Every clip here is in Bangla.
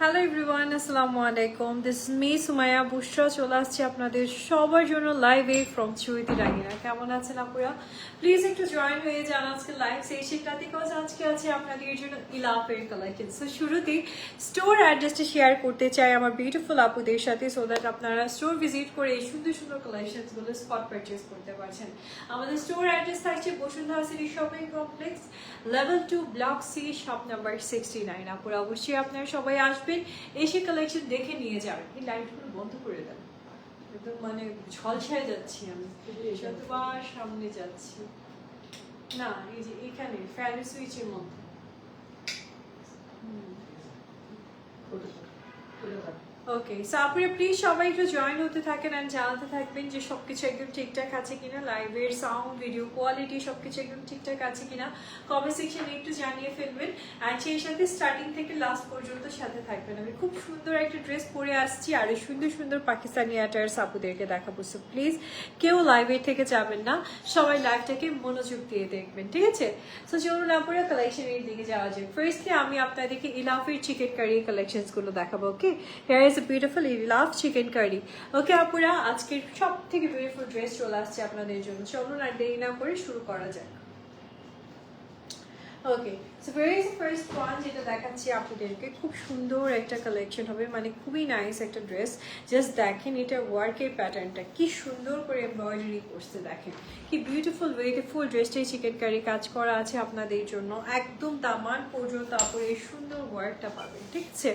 হ্যালো এভরিওয়ান, আসসালামু আলাইকুম। দিস ইজ মি সুমাইয়া বুশরা। চলে আসছি আপনাদের সবার জন্য লাইভে ফ্রম চুইতি রাঙ্গিনা। কেমন আছেন আপুরা? প্লিজ একটু জয়েন হয়ে যান আজকে লাইভ সেশনটাতে, বিকজ আজকে আছে আপনাদের জন্য ইলাফের কালেকশন। সো শুরুতেই স্টোর অ্যাড্রেসটা শেয়ার করতে চাই আমার বিউটিফুল আপুদের সাথে, সো দ্যাট আপনারা স্টোর ভিজিট করে এই সুন্দর সুন্দর কালেকশনসগুলো স্পট পারচেস করতে পারছেন। আমাদের স্টোর অ্যাড্রেস থাকছে Bashundhara city shopping complex, level 2, block C, shop number 69। আপুরা অবশ্যই আপনারা সবাই আসবেন, এসে কালেকশন দেখে নিয়ে যাবেন। এই লাইটগুলো বন্ধ করে দেন, একদম মানে ঝলসায় যাচ্ছি আমি, যতবার সামনে যাচ্ছি না। এই যে এখানে ফ্যান সুইচের মধ্যে ওকে। সো আপনারা প্লিজ সবাই একটু জয়েন হতে থাকেন অ্যান্ড জানাতে থাকবেন যে সবকিছু একদম ঠিকঠাক আছে কিনা, লাইভের সাউন্ড ভিডিও কোয়ালিটি সবকিছু একদম ঠিকঠাক আছে কিনা কমেন্ট সেকশনে একটু জানিয়ে ফেলবেন। অ্যান্ড সেই সাথে স্টার্টিং থেকে লাস্ট পর্যন্ত সাথে থাকবেন। আমি খুব সুন্দর একটা ড্রেস পরে আসছি আর এই সুন্দর সুন্দর পাকিস্তানি অ্যাটায়ার্স আপুদেরকে দেখাবো। সো প্লিজ কেউ লাইভের থেকে যাবেন না, সবাই লাইভটাকে মনোযোগ দিয়ে দেখবেন, ঠিক আছে? সো চলুন আপুরা কালেকশনের দিকে যাওয়া যায়। ফার্স্টলি আমি আপনাদেরকে ইলাফের চিকেন কারি কালেকশনসগুলো দেখাবো। Okay, here is beautiful Elaf chikankari. Okay আপুরা, আজকের সব থেকে বিউটিফুল ড্রেস চলে আসছে আপনাদের জন্য। চলুন আর দেরি না করে শুরু করা যাক। Okay, so very is first one যেটা দেখাচ্ছি আপনাদেরকে, খুব সুন্দর একটা কালেকশন হবে, মানে খুবই নাইস একটা ড্রেস। জাস্ট দেখেন এটা ওয়ার্কের প্যাটার্নটা কি সুন্দর করে এমব্রয়ডারি করছে, দেখেন কি বিউটিফুল ওয়েতে ফুল ড্রেসটাই চিকেন কারি কাজ করা আছে আপনাদের জন্য, একদম দামান পর্যন্ত তারপরে এই সুন্দর ওয়ার্কটা পাবেন, ঠিক আছে?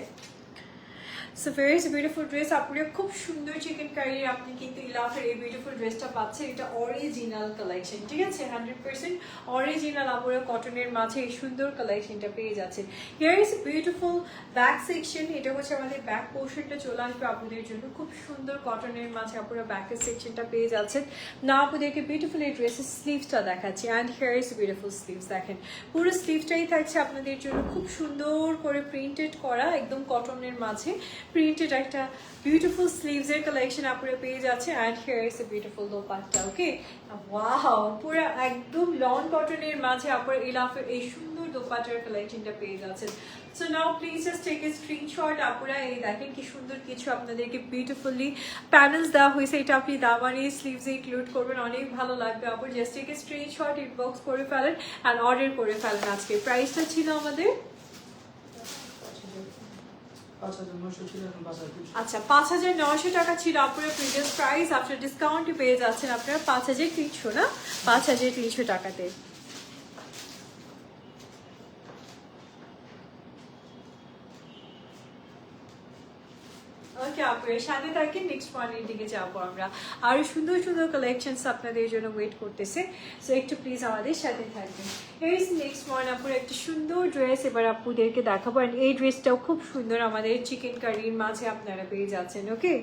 So very beautiful dress. আপুরা খুব সুন্দর চিকেন কারি আপনি কিন্তু ইলাফের এই বিউটিফুল ড্রেসটা পাচ্ছেন। এটা অরিজিনাল কালেকশন, ঠিক আছে? 100% অরিজিনাল আপুরা কটনের মাঝে এই সুন্দর কালেকশনটা পেয়ে যাচ্ছেন। Here is beautiful back section. এটা হচ্ছে আমাদের ব্যাক পোর্শনটা চলে আসবে আপুদের জন্য, খুব সুন্দর কটনের মাঝে আপুরা ব্যাকের সেকশনটা পেয়ে যাচ্ছেন। না আপুদেরকে বিউটিফুল এই ড্রেসের স্লিভসটা দেখাচ্ছি। And here is beautiful sleeves, দেখেন পুরো স্লিভসটাই থাকছে আপনাদের জন্য খুব সুন্দর করে প্রিন্টেড করা, একদম কটনের মাঝে প্রিন্টেড একটা বিউটিফুল স্লিভসের কালেকশন আপনারা পেয়ে যাচ্ছে। And here is a beautiful dupatta. Okay, wow, পুরো একদম লন কটনের মাঝে আপনারা ইলাফের এই সুন্দর দোপাট্টার কালেকশনটা পেয়ে যাচ্ছেন। So now please just take a screenshot. আপনারা এই দেখেন কি সুন্দর কিছু আপনাদেরকে বিউটিফুলি প্যানেলস দেওয়া হয়েছে, এটা আপনি দামানি স্লিভসে ইনক্লুড করবেন, অনেক ভালো লাগবে। আপনার just take a screenshot, inbox করে ফেলেন অ্যান্ড অর্ডার করে ফেলেন। আজকে প্রাইসটা ছিল আমাদের আচ্ছা 5,900 টাকা ছিল আপনার প্রিভিয়াস প্রাইস। আফটার ডিসকাউন্ট পেয়ে যাচ্ছেন আপনারা 5,300, না 5,300 টাকাতে। ওকে আপনার সাথে থাকেন, নেক্সট ওয়ানের দিকে যাবো আমরা। আরো সুন্দর সুন্দর কালেকশনস আপনাদের জন্য ওয়েট করতেছে, সো একটু প্লিজ আমাদের সাথে থাকবেন। এই নেক্সট ওয়ান আপুর একটা সুন্দর ড্রেস এবার আপুদেরকে দেখাবো। অ্যান্ড এই ড্রেসটাও খুব সুন্দর, আমাদের চিকেন কারির মাঝে আপনারা পেয়ে যাচ্ছেন। Okay,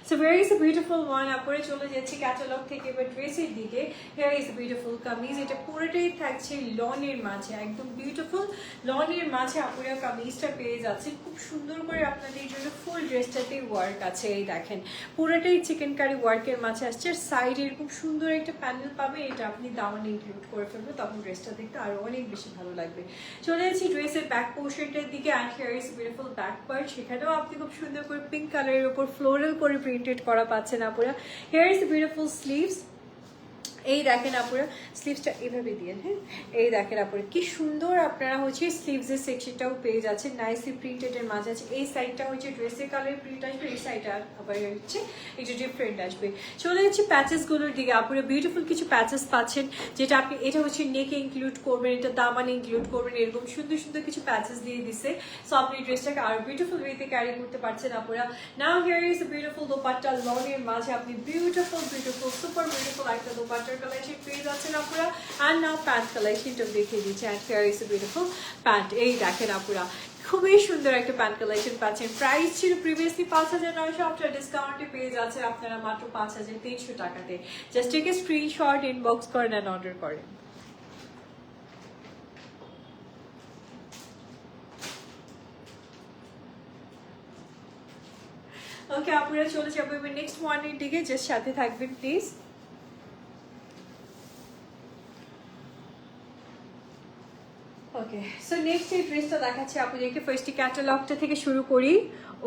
so very is beautiful one. আপরে চলে যাচ্ছি ক্যাটালগ থেকে এবার ড্রেসের দিকে। হেয়ার ইজ বিউটিফুল কামিজ, এটা পুরোটাই থাকছে লনের মাঝে, একদম বিউটিফুল লনের মাঝে আপুরা কামিজটা পেয়ে যাচ্ছে। খুব সুন্দর করে আপনাদের জন্য ফুল ড্রেসটাতে ওয়ার্ক আছে, এই দেখেন পুরোটাই চিকেন কারি ওয়ার্কের মাঝে আসছে। আর সাইডে এরকম সুন্দর একটা প্যানেল পাবে, এটা আপনি দামানে ইনক্লুড করে ফেলবেন, তখন ড্রেসটা দেখতে আরো অনেক বেশি ভালো লাগবে। চলে যাচ্ছি ড্রেসের ব্যাক পোর্শনটার দিকে। And hair is beautiful back part, সেখানেও আপনি খুব সুন্দর করে পিঙ্ক কালারের উপর ফ্লোরাল করে প্রিন্টেড করা পাচ্ছেন আপুরা। হেয়ার ইজ বিউটিফুল স্লিভস, এই দেখেন আপুরা স্লিভসটা এইভাবে দিয়ে, হ্যাঁ এই দেখেন আপুরা কি সুন্দর আপনারা হচ্ছে স্লিভসের সেকশনটাও পেয়ে যাচ্ছেন, নাইসলি প্রিন্টেডের মাঝে আছে। এই সাইডটা হচ্ছে ড্রেসের কালার প্রিন্ট আসবে, এই সাইডটা আবার হচ্ছে একটু ডিফারেন্ট আসবে। চলে যাচ্ছি প্যাচেসগুলোর দিকে। আপুরা বিউটিফুল কিছু প্যাচেস পাচ্ছেন, যেটা আপনি এটা হচ্ছে নেকে ইনক্লুড করবেন, এটা দামানে ইনক্লুড করবেন, এরকম সুন্দর সুন্দর কিছু প্যাচেস দিয়ে দিছে। সো আপনি ড্রেসটাকে আরো বিউটিফুল ওয়েতে ক্যারি করতে পারছেন আপুরা। নাও হিয়ার ইজ বিউটিফুল দোপাট্টা লনের মাঝে আপনি বিউটিফুল বিউটিফুল সুপার বিউটিফুল একটা দোপাট্টার কালেকশন পেয়ে যাচ্ছেন আপুরা। অ্যান্ড নাও প্যান্ট কালেকশনটা দেখিয়ে দিচ্ছে। And here is beautiful pant, এই দেখেন আপুরা খুবই সুন্দর একটা প্যান্ট কালেকশন পাচ্ছেন। প্রাইস ছিল প্রিভিয়াসলি 5,900, আফটার ডিসকাউন্টে পেয়ে যাচ্ছেন আপনারা মাত্র 5,300 টাকাতে। Just take a screenshot, inbox করেন অ্যান্ড অর্ডার করেন। ওকে আপনারা চলে যাবো এবার নেক্সট ওয়ানের দিকে, জাস্ট সাথে থাকবেন প্লিজ। ওকে, সো নেক্সট এই ড্রেসটা দেখাচ্ছি আপনাদেরকে। ফার্স্ট ক্যাটালগটা থেকে শুরু করি।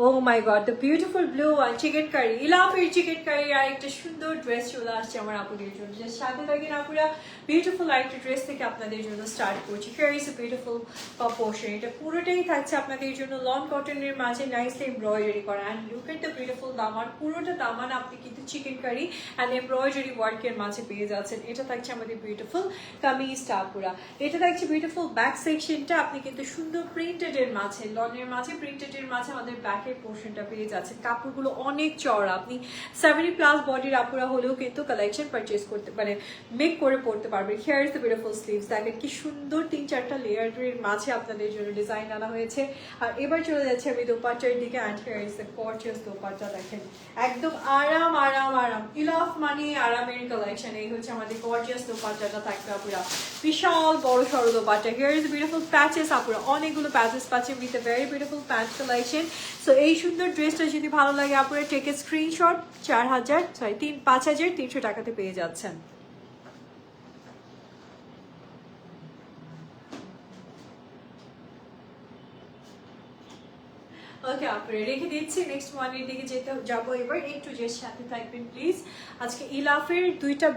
Oh my god, the beautiful blue one, chikankari, ইলাফের চিকেন কারি আর একটা সুন্দর ড্রেস চলে আসছে আমার আপুদের জন্য। যে সাথে থাকেন আপুরা, বিউটিফুল আরেকটা ড্রেস থেকে আপনাদের জন্য স্টার্ট করছি। Here is a beautiful portion. এটা পুরোটাই থাকছে আপনাদের জন্য লন কটনের মাঝে নাইসলি এমব্রয়ডারি করা। And look at the beautiful দামান, পুরোটা দামান আপনি কিন্তু চিকেন কারি অ্যান্ড এমব্রয়ডারি ওয়ার্কের মাঝে পেয়ে যাচ্ছেন। এটা থাকছে আমাদের বিউটিফুল কামিজটা আপুরা। এটা থাকছে বিউটিফুল ব্যাক সেকশনটা, আপনি কিন্তু সুন্দর প্রিন্টেড এর মাঝে, লনের মাঝে প্রিন্টেড এর মাঝে আমাদের ব্যাকের পোর্শনটা পেয়ে যাচ্ছেন। কাপড়গুলো অনেক চড়া, আপনি 70+ বডির আপুরা হলেও কিন্তু কালেকশন পারচেজ করতে মানে মেক করে পড়তে পারবেন। Here is the beautiful sleeves, দেখেন কি সুন্দর 3-4টা লেয়ারের মাঝে আপনাদের জন্য ডিজাইন আনা হয়েছে। আর এবার চলে যাচ্ছে আমি দোপাট্টার দিকে। And here is the gorgeous dupatta, দেখেন একদম আরাম আরাম আরাম, ইলাফ মানে আরামের কালেকশন। এই হচ্ছে আমাদের গর্জিয়াস দোপাট্টাটা থাকবে আপুরা, বিশাল বড় সড়ো dupatta. Here is beautiful patches আপুরা, অনেকগুলো প্যাচেস পাচ্ছেন with a very beautiful patch collection. So এই সুন্দর ড্রেসটা যদি ভালো লাগে আপুরা, টেক এ স্ক্রিনশট। 5,300 টাকাতে পেয়ে যাচ্ছেন। ওকে আপনারা রেখে দিচ্ছি, নেক্সট ওয়ানের দিকে যেতে যাবো এবার। একটু যে সাথে থাকবেন প্লিজ। আজকে ইলাফের দুইটা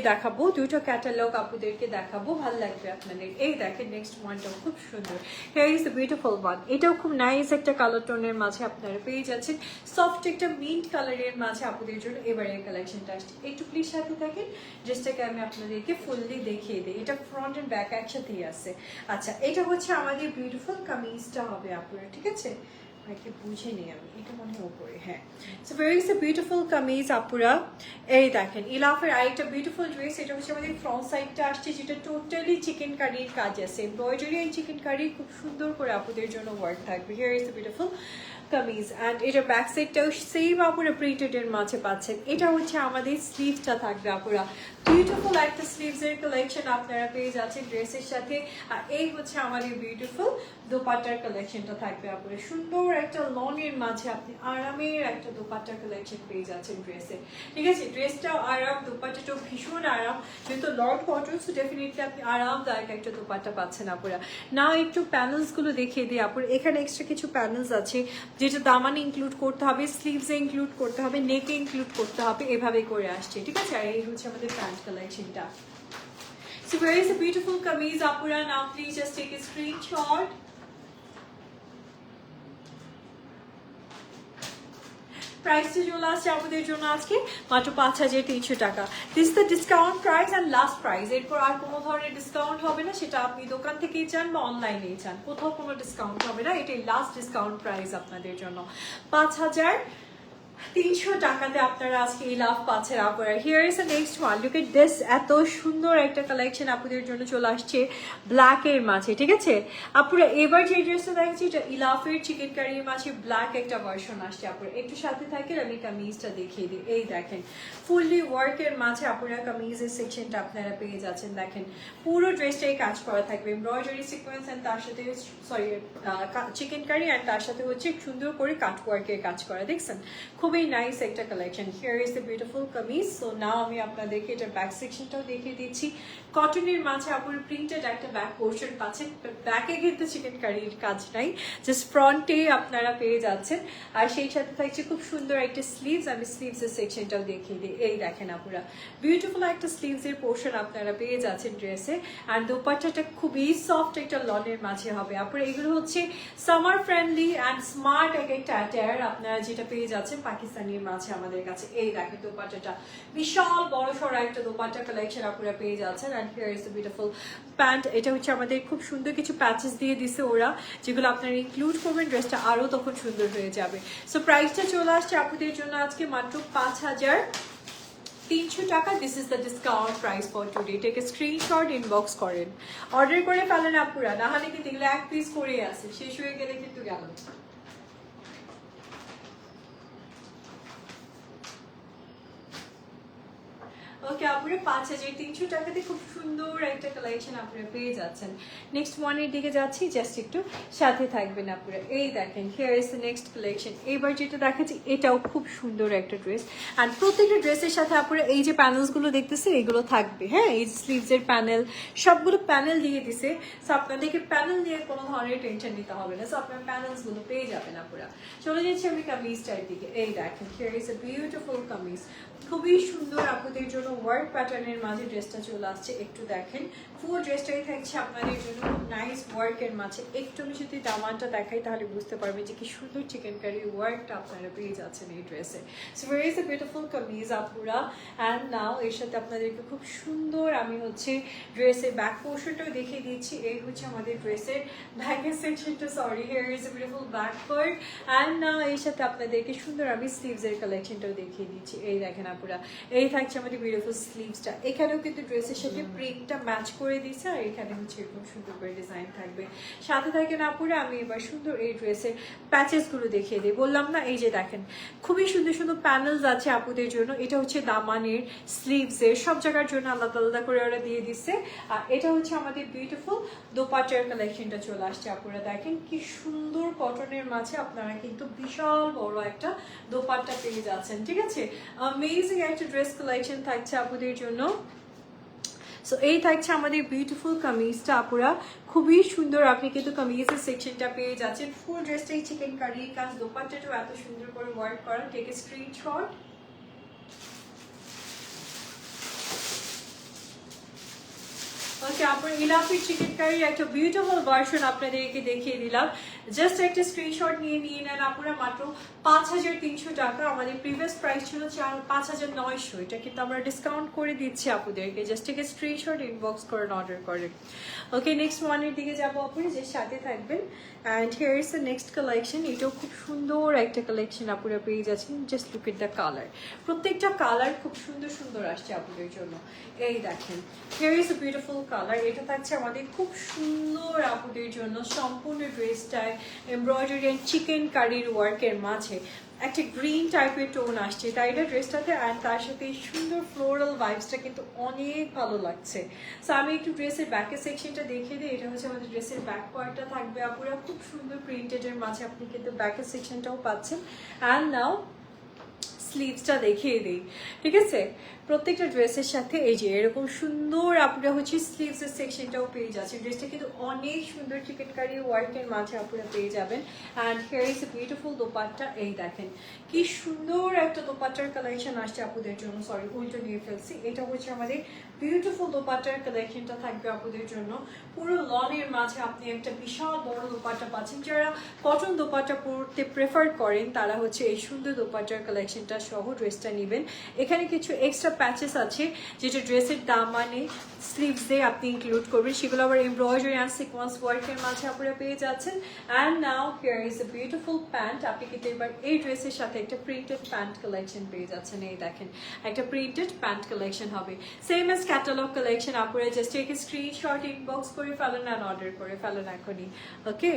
দেখাবো, দুইটা ক্যাটালগ আপুদেরকে দেখাবো, ভালো লাগবে আপনাদের। এই দেখেন নেক্সট ওয়ানটাও খুব সুন্দর। Here is the beautiful one, এটাও খুব নাইস একটা কালার টোনের মাঝে আপনারা পেয়ে যাচ্ছেন। সফট একটা মিন্ট কালারের মাঝে আপুদের জন্য এবারে কালেকশনটা আসছে। একটু প্লিজ সাথে থাকেন, ড্রেসটাকে আমি আপনাদেরকে ফুললি দেখিয়ে দিই। এটা ফ্রন্ট এন্ড ব্যাক একসাথেই আছে। আচ্ছা, এটা হচ্ছে আমাদের বিউটিফুল কামিজটা হবে আপুরা, ঠিক আছে? বুঝে নিই আমি, এটা মনে হয় উপরে। হ্যাঁ, so very is a beautiful kameez আপুরা। এই দেখেন ইলাফের আরেকটা বিউটিফুল ড্রেস। এটা হচ্ছে আমাদের ফ্রন্ট সাইডটা আসছে, যেটা টোটালি চিকেন কারির কাজ আছে, এমব্রয়ডারি অ্যান্ড চিকেন কারি খুব সুন্দর করে আপুদের জন্য ওয়ার্ক থাকবে। Here is a beautiful kameez. And এটা ব্যাক সাইডটাও সেম আপুরা প্রিন্টেড এর মাঝে পাচ্ছেন। এটা হচ্ছে আমাদের স্লিভটা থাকবে আপুরা, বিউটিফুল একটা স্লিভস এর কালেকশন আপনারা পেয়ে যাচ্ছেন ড্রেসের সাথে। আর এই হচ্ছে আমাদের বিউটিফুল দোপাট্টার কালেকশনটা থাকবে আপুরা, সুন্দর একটা লনের মাঝে আপনি আরামের একটা দোপাট্টার কালেকশন পেয়ে যাচ্ছেন ড্রেসে, ঠিক আছে? ড্রেসটাও আরাম, দোপাট্টাটাও ভীষণ আরাম, যেহেতু লন কটন, সো ডেফিনেটলি আপনি আরামদায়ক একটা দোপাট্টা পাচ্ছেন আপুরা। না একটু প্যানেলস গুলো দেখিয়ে দিই আপুরা। এখানে এক্সট্রা কিছু প্যানেলস আছে, যেটা দামানে ইনক্লুড করতে হবে, স্লিভসে ইনক্লুড করতে হবে, নেকে ইনক্লুড করতে হবে, এভাবে করে আসছে, ঠিক আছে? আর এই হচ্ছে আমাদের প্যান্ট কালেকশনটা। So where is the beautiful kameez apura? Now please just take a screenshot. প্রাইসটা চলে আসছে আমাদের জন্য আজকে মাত্র 5,300 টাকা। This the discount price and last price. এরপর আর কোনো ধরনের ডিসকাউন্ট হবে না, সেটা আপনি দোকান থেকেই চান বা অনলাইনেই চান, কোথাও কোনো ডিসকাউন্ট হবে না। এটাই লাস্ট ডিসকাউন্ট প্রাইস আপনাদের জন্য, 5,300 টাকাতে আপনারা আজকে এই লাভ পাচ্ছেন আপনারা। Here is the next one, look at this, এত সুন্দর একটা কালেকশন আপনাদের জন্য চলে আসছে ব্ল্যাকের মাঝে, ঠিক আছে আপুরা? এবার যে ড্রেসটা দেখছি এটা ইলাফের চিকেন কারির মাঝে ব্ল্যাক একটা ভার্সন আসছে আপুরা। একটু সাথে থাকে, আমি কামিজটা দেখিয়ে দিই। এই দেখেন ফুললি ওয়ার্কের মাঝে আপুরা কামিজের সেকশনটা আপনারা পেয়ে যাচ্ছেন। দেখেন পুরো ড্রেসটাই কাজ করা থাকবে, এমব্রয়ডারি সিকোয়েন্স অ্যান্ড তার সাথে চিকেন কারি অ্যান্ড তার সাথে হচ্ছে সুন্দর করে কাট ওয়ার্কের কাজ করা, দেখছেন? খুবই নাইস একটা collection. Here is the beautiful kameez. So now আমি আপনাদেরকে এটার ব্যাক সেকশনটাও দেখিয়ে দিচ্ছি। কটনের মাঝে আপুর প্রিন্টেড একটা ব্যাক পোর্শন পাচ্ছেন, ব্যাকে কিন্তু চিকেন কারির কাজ নাই, জাস্ট ফ্রন্টে আপনারা পেয়ে যাচ্ছেন। আর সেই সাথে থাকছে খুব সুন্দর একটা স্লিভস, আমি স্লিভসের সেকশনটাও দেখিয়ে দিই। এই দেখেন আপুরা, বিউটিফুল একটা স্লিভসের পোর্শন আপনারা পেয়ে যাচ্ছেন ড্রেসে। আর দোপাট্টাটা খুবই সফট একটা লনের মাঝে হবে আপুরা। এগুলো হচ্ছে সামার ফ্রেন্ডলি অ্যান্ড স্মার্ট এক একটা অ্যাটায়ার আপনারা যেটা পেয়ে যাচ্ছেন পাকিস্তানির মাঝে আমাদের কাছে। এই দেখেন দোপাট্টাটা বিশাল বড় সড়ো একটা দোপাট্টা কালেকশন আপনারা পেয়ে যাচ্ছেন। And here is the beautiful pant. এটা হচ্ছে আমাদের খুব সুন্দর কিছু প্যাচেস দিয়ে দিছে ওরা, যেগুলো আপনারা ইনক্লুড করবেন, ড্রেসটা আরও তখন সুন্দর হয়ে যাবে। সো প্রাইসটা চলে আসছে আপনাদের জন্য আজকে মাত্র 5,300 টাকা। This is the discount price for today. Take a screenshot, inbox করেন, অর্ডার করে ফেলেন আপুরা, না হলে কিন্তু এগুলো এক পিস করে আছে, শেষ হয়ে গেলে কিন্তু গেল। ওকে আপুরে 5300 টাকাতে খুব সুন্দর একটা কালেকশন আপনারা পেয়ে যাচ্ছেন। নেক্সট ওয়ানের দিকে যাচ্ছি, জাস্ট একটু সাথে থাকবেন আপনারা। এই দেখেন here is the next collection. এবার যেটা দেখাচ্ছি এটাও খুব সুন্দর একটা ড্রেস, অ্যান্ড প্রত্যেকটা ড্রেসের সাথে আপনারা এই যে প্যানেলসগুলো দেখতেছেন এগুলো থাকবে। হ্যাঁ, এই স্লিভসের প্যানেল সবগুলো প্যানেল দিয়ে দিছে, সো আপনাদেরকে প্যানেল নিয়ে কোনো ধরনের টেনশন নিতে হবে না। সো আপনার প্যানেলসগুলো পেয়ে যাবেন আপনারা। চলে যাচ্ছি আমি কামিজটার দিকে। এই দেখেন here is a beautiful kameez, খুবই সুন্দর আপনাদের জন্য ওয়ার্ক প্যাটার্নের মাঝে ড্রেসটা চলে আসছে। একটু দেখেন ফুল ড্রেসটাই থাকছে আপনাদের জন্য খুব নাইস ওয়ার্কের মাঝে। একটু আমি যদি দামানটা দেখাই তাহলে বুঝতে পারবেন যে কি সুন্দর চিকেন কারি ওয়ার্কটা আপনারা পেয়ে যাচ্ছেন এই ড্রেসে। So very is a beautiful kameez আপুরা। অ্যান্ড নাও এর সাথে আপনাদেরকে খুব সুন্দর আমি হচ্ছে ড্রেসের ব্যাক পোর্শনটাও দেখিয়ে দিচ্ছি। এই হচ্ছে আমাদের ড্রেসের ব্যাকের সেকশনটা, sorry here is a beautiful back part. And now এর সাথে আপনাদেরকে সুন্দর আমি স্লিভসের কালেকশনটাও দেখিয়ে দিচ্ছি। এই দেখেন আপুরা, এই থাকছে আমাদের বিউটিফুল স্লিভসটা। এখানেও কিন্তু ড্রেসের সাথে প্রিন্টটা ম্যাচ করে দিচ্ছে, আর এখানে হচ্ছে এরকম সুন্দর করে ডিজাইন থাকবে। সাথে থাকেন আপুরা, আমি এবার সুন্দর এই ড্রেসের প্যাচেসগুলো দেখিয়ে দিই। বললাম না, এই যে দেখেন খুবই সুন্দর সুন্দর প্যানেলস আছে আপুদের জন্য। এটা হচ্ছে দামানের, স্লিভসের, সব জায়গার জন্য আলাদা আলাদা করে ওরা দিয়ে দিচ্ছে। আর এটা হচ্ছে আমাদের বিউটিফুল দোপাট্টার কালেকশনটা চলে আসছে আপুরা। দেখেন কি সুন্দর কটনের মাঝে আপনারা কিন্তু বিশাল বড় একটা দোপাট্টা পেয়ে যাচ্ছেন। ঠিক আছে, অ্যামেজিং একটা ড্রেস কালেকশন থাকছে আপুদের জন্য। সো এই থাকছে আমাদের বিউটিফুল কামিজটা আপুরা, খুবই সুন্দর। আপনি কিন্তু কামিজের সেকশনটা পেয়ে যাচ্ছেন। ফুল ড্রেসটাই চিকেন কারি কাজ, দোপাট্টাটাও এত সুন্দর করে ওয়ার্ক করা। Take a screenshot. ওকে, আপনার ইলাফির চিকেন কারির একটা বিউটিফুল ভার্সন আপনাদেরকে দেখিয়ে দিলাম। জাস্ট একটা স্ক্রিনশট নিয়ে নেন আপনারা। মাত্র 5300 টাকা। আমাদের প্রিভিয়াস প্রাইস ছিল 5900, এটা কিন্তু আমরা ডিসকাউন্ট করে দিচ্ছি আপুদেরকে। জাস্ট থেকে স্ক্রিনশট ইনবক্স করেন, অর্ডার করেন। ওকে, নেক্সট ওয়ানের দিকে যাবো আপুরা, যে সাথে থাকবেন। And here is the next collection. এটাও খুব সুন্দর একটা কালেকশন আপুরা পেয়ে যাচ্ছেন। Just look at the colour, প্রত্যেকটা কালার খুব সুন্দর সুন্দর আসছে আপুদের জন্য। এই দেখেন here is a beautiful colour. এটা থাকছে আমাদের খুব সুন্দর আপুদের জন্য। সম্পূর্ণ ড্রেসটায় এমব্রয়ডারি অ্যান্ড চিকেন কারির ওয়ার্কের মাঝে একটা গ্রিন টাইপের টোন আসছে তাই এটা ড্রেসটাতে। অ্যান্ড তার সাথে এই সুন্দর ফ্লোরাল ভাইবসটা কিন্তু অনেক ভালো লাগছে। সো আমি একটু ড্রেসের ব্যাকের সেকশনটা দেখিয়ে দিই। এটা হচ্ছে আমাদের ড্রেসের ব্যাক পার্টটা থাকবে আপুরা, খুব সুন্দর প্রিন্টেডের মাঝে আপনি কিন্তু ব্যাকের সেকশনটাও পাচ্ছেন। অ্যান্ড নাও স্লিভসটা দেখিয়ে দিই। ঠিক আছে, প্রত্যেকটা ড্রেসের সাথে এই যে এরকম সুন্দর আপনারা হচ্ছে স্লিভসের সেকশনটাও পেয়ে যাচ্ছেন। ড্রেসটা কিন্তু অনেক সুন্দর চিকেন কারি ওয়ার্কের মাঝে আপনারা পেয়ে যাবেন। And here is a beautiful dupatta. এই দেখেন কি সুন্দর একটা দোপাট্টার কালেকশন আসছে আপুদের জন্য। সরি, উল্টো নিয়ে ফেলছি। এটা হচ্ছে আমাদের বিউটিফুল দোপাট্টার কালেকশনটা থাকবে আপুদের জন্য। পুরো লনের মাঝে আপনি একটা বিশাল বড় দোপাট্টা পাচ্ছেন। যারা কটন দোপাট্টা পরতে প্রেফার করেন তারা হচ্ছে এই সুন্দর দোপাট্টার কালেকশনটা সহ ড্রেসটা নেবেন। এখানে কিছু এক্সট্রা প্যাচেস আছে যেটা ড্রেসের দাম মানে স্লিভস দিয়ে আপনি ইনক্লুড করবেন, সেগুলো আবার এমব্রয়ডারি অ্যান্ড সিকোয়েন্স ওয়ার্কের মাঝে আপনারা পেয়ে যাচ্ছেন। And now here is a beautiful pant. আপনি কিন্তু এবার এই ড্রেসের সাথে একটা প্রিন্টেড প্যান্ট কালেকশন পেয়ে যাচ্ছেন। এই দেখেন একটা প্রিন্টেড প্যান্ট কালেকশন হবে, সেম এজ ক্যাটালগ কালেকশন। আপনারা জাস্ট এক স্ক্রিনশট ইনবক্স করে ফেলেন অ্যান্ড অর্ডার করে ফেলেন এখনই। ওকে,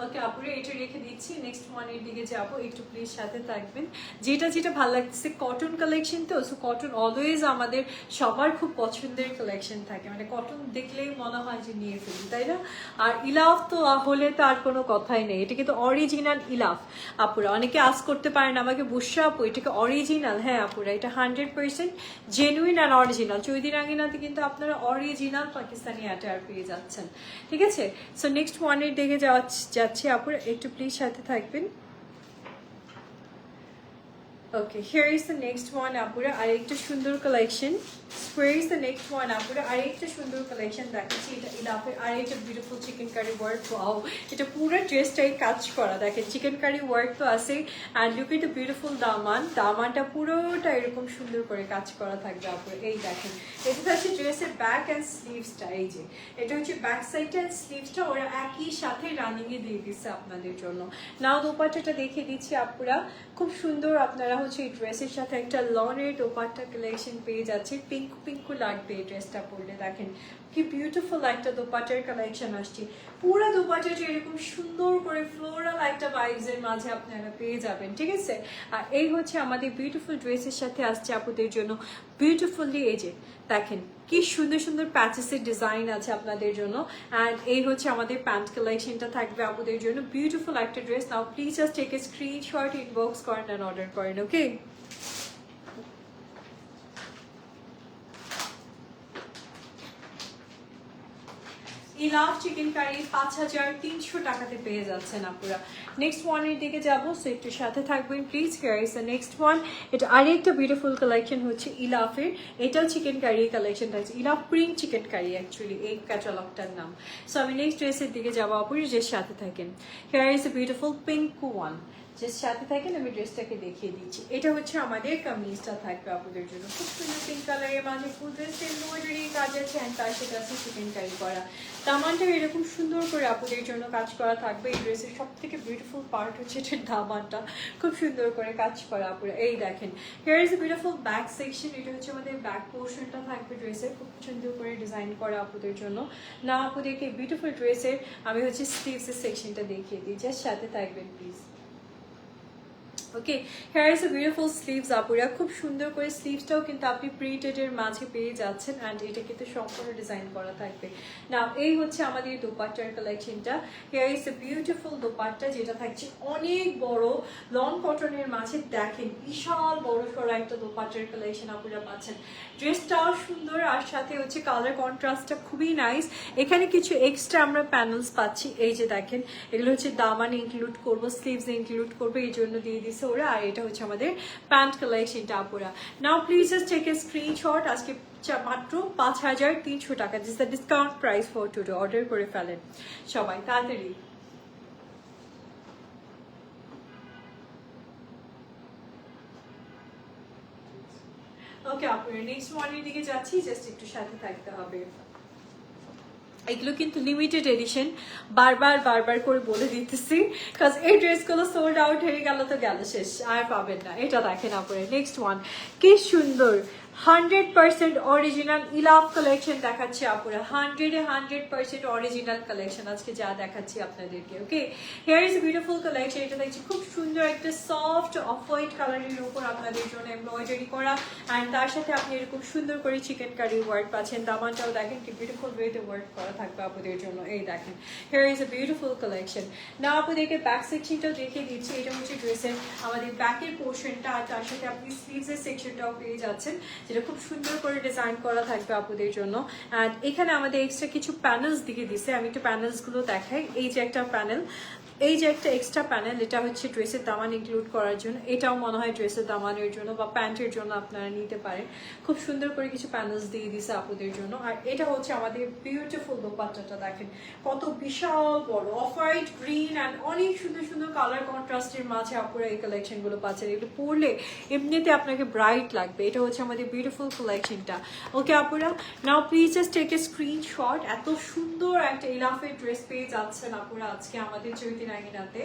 ওকে আপুরে এটা রেখে দিচ্ছি। নেক্সট ওয়ানের দিকে যাবো, একটু প্লিজ সাথে থাকবেন। যেটা যেটা ভালো লাগছে, কটন কালেকশন তো, সো কটন অলওয়েজ আমাদের সবার খুব পছন্দের কালেকশন থাকে, মানে কটন দেখলেই মনে হয় যে নিয়ে ফেলি, তাই না? আর ইলাফ তো হলে তো আর কোনো কথাই নেই। এটা কিন্তু অরিজিনাল ইলাফ আপুরা। অনেকে আস করতে পারেন আমাকে, বুসরা আপু এটাকে অরিজিনাল? হ্যাঁ আপুরা, এটা 100% জেনুইন অ্যান্ড অরিজিনাল। চৈদি রাঙ্গিনাতে কিন্তু আপনারা অরিজিনাল পাকিস্তানি অ্যাটায়ার পেয়ে যাচ্ছেন। ঠিক আছে, সো নেক্সট ওয়ানের দিকে যাচ্ছি আপুরা, একটু প্লিজ সাথে থাকবেন। Okay, here is the next one আপুরা, আরেকটা সুন্দর collection. Here is the next one আপুরা, আরেকটা সুন্দর কালেকশন দেখাচ্ছি। এটা ইলাফের আরেকটা beautiful chikankari work. Wow, এটা পুরো ড্রেসটাই কাজ করা। দেখেন চিকেন কারি ওয়ার্ক তো আছে। And look at the beautiful দামান। দামানটা পুরোটা এরকম সুন্দর করে কাজ করা থাকবে আপুরা। এই দেখেন এটা হচ্ছে ড্রেসের ব্যাক অ্যান্ড স্লিভসটা। এই যে এটা হচ্ছে ব্যাক সাইডটা অ্যান্ড স্লিভসটা ওরা একই সাথে রানিংয়ে দিয়ে দিচ্ছে আপনাদের জন্য। নাও দোপাট্টাটা দেখিয়ে দিচ্ছি আপুরা, খুব সুন্দর। আপনারা হচ্ছে এই ড্রেসের সাথে একটা লনের দোপাট্টা কালেকশন পেয়ে যাচ্ছে। পিঙ্ক পিঙ্কু লাগবে এই ড্রেসটা পরলে। দেখেন কি বিউটিফুল একটা দোপাট্টার কালেকশন আসছে, পুরো দোপাট্টাটা এরকম সুন্দর করে ফ্লোরাল একটা ভাইবস এর মাঝে আপনারা পেয়ে যাবেন, ঠিক আছে। আর এই হচ্ছে আমাদের বিউটিফুল ড্রেসের সাথে আসছে আপুদের জন্য বিউটিফুলি, এই যে দেখেন কি সুন্দর সুন্দর প্যাচেসের ডিজাইন আছে আপনাদের জন্য। অ্যান্ড এই হচ্ছে আমাদের প্যান্ট কালেকশনটা থাকবে আপুদের জন্য, বিউটিফুল একটা dress. Now please just take a screenshot, inbox করেন অ্যান্ড অর্ডার করেন, ওকে। ইলাফ চিকেন কারি 5300 টাকাতে পেয়ে যাচ্ছেন আপনারা। নেক্সট ওয়ানের দিকে যাবো, সো একটু সাথে থাকবেন please. Here is the next one. এটা আরেকটা বিউটিফুল কালেকশন হচ্ছে ইলাফের, এটাও চিকেন কারি কালেকশন থাকছে, Elaf print chikankari actually এই ক্যাটালগটার নাম। সো আমি নেক্সট ড্রেসের দিকে যাবো আপুর, যে সাথে থাকেন। Here is the beautiful pink one, যে সাথে থাকেন আমি ড্রেসটাকে দেখিয়ে দিচ্ছি। এটা হচ্ছে আমাদের কামিজটা থাকবে আপনাদের জন্য, খুব সুন্দর পিঙ্ক কালারের মাঝে ফুল ড্রেস এমব্রয়ডারি কাজ আছে, অ্যান্ড তার সাথে আছে চিকেন কারি করা। দামানটা এরকম সুন্দর করে আপুদের জন্য কাজ করা থাকবে। এই ড্রেসের সব থেকে বিউটিফুল পার্ট হচ্ছে এটার দামানটা, খুব সুন্দর করে কাজ করা আপুরা। এই দেখেন here is a beautiful back section, এটা হচ্ছে আমাদের ব্যাক পোর্শনটা থাকবে ড্রেসের, খুব সুন্দর করে ডিজাইন করা আপুদের জন্য। না আপুদেরকে বিউটিফুল ড্রেসের আমি হচ্ছে স্লিভসের সেকশনটা দেখিয়ে দিই, জাস্ট সাথে থাকবেন please. Okay, here is a beautiful sleeves আপুরা, খুব সুন্দর করে স্লিভসটাও কিন্তু আপনি প্রিন্টেডের মাঝে পেয়ে যাচ্ছেন, অ্যান্ড এটা কিন্তু সম্পূর্ণ ডিজাইন করা থাকবে। না এই হচ্ছে আমাদের দোপাট্টার কালেকশনটা। Hair is a beautiful dupatta, যেটা থাকছে অনেক বড় লং কটনের মাঝে। দেখেন বিশাল বড় সড়ো একটা দোপাট্টার কালেকশন আপুরা পাচ্ছেন। ড্রেসটাও সুন্দর, আর সাথে হচ্ছে কালার কন্ট্রাস্টটা খুবই নাইস। এখানে কিছু এক্সট্রা আমরা প্যানেলস পাচ্ছি, এই যে দেখেন এগুলো হচ্ছে দামান ইনক্লুড করবো, স্লিভস ইনক্লুড করবো, এই জন্য দিয়ে দিচ্ছে ওরা। আর এটা হচ্ছে আমাদের প্যান্ট কালেকশনটা আপুরা। Now please just take a screenshot, আজকে মাত্র 5300 টাকা, this the discount price for today. Order করে ফেলেন সবাই তাড়াতাড়ি। ওকে আপুরা, নেক্সট ওয়ানের দিকে যাচ্ছি, জাস্ট একটু সাথে থাকতে হবে। এগুলো কিন্তু লিমিটেড এডিশন, বারবার করে বলে দিতেছি, কাজ এই ড্রেসগুলো সোল্ড আউট হয়ে গেল তো গেল, শেষ, আর পাবেন না। এটা দেখেন আপনারা নেক্সট ওয়ান, কি সুন্দর 100% অরিজিনাল ইলাফ কালেকশন দেখাচ্ছি আপুরা। 100% অরিজিনাল কালেকশন আজকে যা দেখাচ্ছি আপনাদেরকে। ওকে, হেয়ার ইজ বিউটিফুল কালেকশন। এটা দেখছি খুব সুন্দর একটা সফট অফ হোয়াইট কালারের উপর আপনাদের জন্য এমব্রয়ডারি করা, অ্যান্ড তার সাথে আপনি এরকম সুন্দর করে চিকেন কারি ওয়ার্ক পাচ্ছেন। দামানটাও দেখেন কি বিউটিফুল ওয়েতে ওয়ার্ক করা থাকবে আপুদের জন্য। এই দেখেন hair is a beautiful collection. না আপুদেরকে ব্যাক সেকশনটাও দেখিয়ে দিচ্ছি। এটা হচ্ছে ড্রেসের আমাদের ব্যাকের পোর্শনটা, আর তার সাথে আপনি স্লিভসের সেকশনটাও পেয়ে যাচ্ছেন, যেটা খুব সুন্দর করে ডিজাইন করা থাকবে আপুদের জন্য। অ্যান্ড এখানে আমাদের এক্সট্রা কিছু প্যানেলস দিকে দিছে, আমি একটু প্যানেলসগুলো দেখাই। এই যে একটা প্যানেল, এই যে একটা এক্সট্রা প্যানেল, এটা হচ্ছে ড্রেসের দামান ইনক্লুড করার জন্য। এটাও মনে হয় ড্রেসের দামানের জন্য বা প্যান্টের জন্য আপনারা নিতে পারেন। খুব সুন্দর করে কিছু প্যানেলস দিয়ে দিছে আপুদের জন্য। আর এটা হচ্ছে আমাদের বিউটিফুল দোপাট্টাটা, দেখেন কত বিশাল বড় অফ হোয়াইট গ্রিন অ্যান্ড অনেক সুন্দর সুন্দর কালার কন্ট্রাস্টের মাঝে আপুরা এই কালেকশনগুলো পাচ্ছেন। এগুলো পরলে এমনিতে আপনাকে ব্রাইট লাগবে। এটা হচ্ছে আমাদের বিউটিফুল কালেকশনটা। ওকে আপুরা, now please just take a screenshot. এত সুন্দর একটা ইলাফের ড্রেস পেয়ে যাচ্ছেন আপুরা আজকে আমাদের চৈতি রাঙিনাতে।